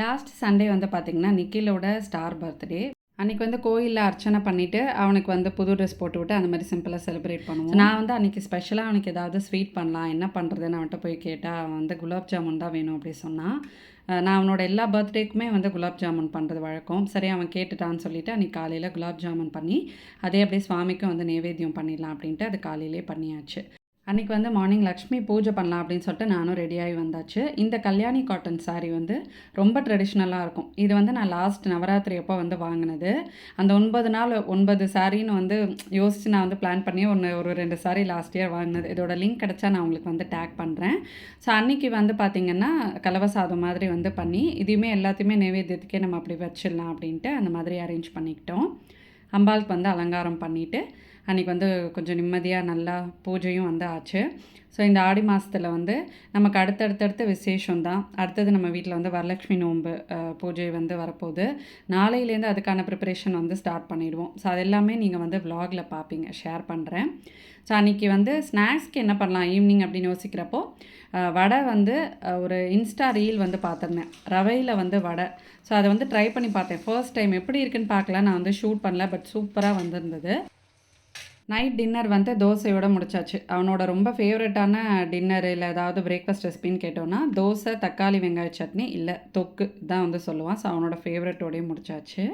Last Sunday வந்து பார்த்திங்கன்னா நிக்கிலோட star birthday. அன்றைக்கி வந்து கோயிலில் அர்ச்சனை பண்ணிவிட்டு அவனுக்கு வந்து புது ட்ரெஸ் போட்டுவிட்டு அந்த மாதிரி சிம்பிளாக செலிப்ரேட் பண்ணுவோம். நான் வந்து அன்றைக்கி ஸ்பெஷலாக அவனுக்கு ஏதாவது ஸ்வீட் பண்ணலாம், என்ன பண்ணுறதுன்னு அவன்கிட்ட போய் கேட்டால் அவன் வந்து குலாப் ஜாமுன் தான் வேணும் அப்படி சொன்னான். நான் அவனோட எல்லா பர்த்டேக்குமே வந்து குலாப் ஜாமுன் பண்ணுறது வழக்கம். சரி அவன் கேட்டுட்டான்னு சொல்லிவிட்டு அன்றைக்கி காலையில் குலாப் ஜாமுன் பண்ணி அதே அப்படியே சுவாமிக்கும் வந்து நைவேத்தியம் பண்ணிடலாம் அப்படின்ட்டு அது காலையிலே பண்ணியாச்சு. அன்றைக்கி வந்து மார்னிங் லக்ஷ்மி பூஜை பண்ணலாம் அப்படின்னு சொல்லிட்டு நானும் ரெடியாகி வந்தாச்சு. இந்த கல்யாணி காட்டன் சாரீ வந்து ரொம்ப ட்ரெடிஷ்னலாக இருக்கும். இது வந்து நான் லாஸ்ட் நவராத்திரி அப்போ வந்து வாங்கினது. அந்த 9 நாள் 9 சாரின்னு வந்து யோசித்து நான் வந்து பிளான் பண்ணி ஒரு 2 சாரீ லாஸ்ட் இயர் வாங்கினது. இதோட லிங்க் கிடச்சா நான் உங்களுக்கு வந்து டேக் பண்ணுறேன். ஸோ அன்றைக்கி வந்து பார்த்திங்கன்னா கலவை சாதம் மாதிரி வந்து பண்ணி இதையுமே எல்லாத்தையுமே நைவேத்தியத்துக்கே நம்ம அப்படி வச்சிடலாம் அப்படின்ட்டு அந்த மாதிரி அரேஞ்ச் பண்ணிக்கிட்டோம். அம்பாளுக்கு வந்து அலங்காரம் பண்ணிவிட்டு அன்றைக்கி வந்து கொஞ்சம் நிம்மதியாக நல்லா பூஜையும் வந்து ஆச்சு. ஸோ இந்த ஆடி மாதத்தில் வந்து நமக்கு அடுத்தடுத்தடுத்த விசேஷம் தான். அடுத்தது நம்ம வீட்டில் வந்து வரலட்சுமி நோன்பு பூஜை வந்து வரப்போகுது. நாளையிலேருந்து அதுக்கான ப்ரிப்பரேஷன் வந்து ஸ்டார்ட் பண்ணிவிடுவோம். ஸோ அது எல்லாமே நீங்கள் வந்து விலாகில் பார்ப்பீங்க, ஷேர் பண்ணுறேன். ஸோ அன்றைக்கி வந்து ஸ்நாக்ஸ்க்கு என்ன பண்ணலாம் ஈவினிங் அப்படின்னு யோசிக்கிறப்போ வடை வந்து ஒரு இன்ஸ்டா ரீல் வந்து பார்த்துருந்தேன், ரவையில் வந்து வடை. ஸோ அதை வந்து ட்ரை பண்ணி பார்த்தேன். ஃபர்ஸ்ட் டைம் எப்படி இருக்குன்னு பார்க்கல, நான் வந்து ஷூட் பண்ணல, பட் சூப்பராக வந்திருந்தது. நைட் டின்னர் வந்து தோசையோடு முடிச்சாச்சு. அவனோட ரொம்ப ஃபேவரட்டான டின்னர் இல்லை ஏதாவது பிரேக்ஃபாஸ்ட் ரெசிபின்னு கேட்டோன்னா தோசை, தக்காளி வெங்காய சட்னி இல்லை தொக்கு தான் வந்து சொல்லுவான். ஸோ அவனோட ஃபேவரட்டோடையும் முடிச்சாச்சு.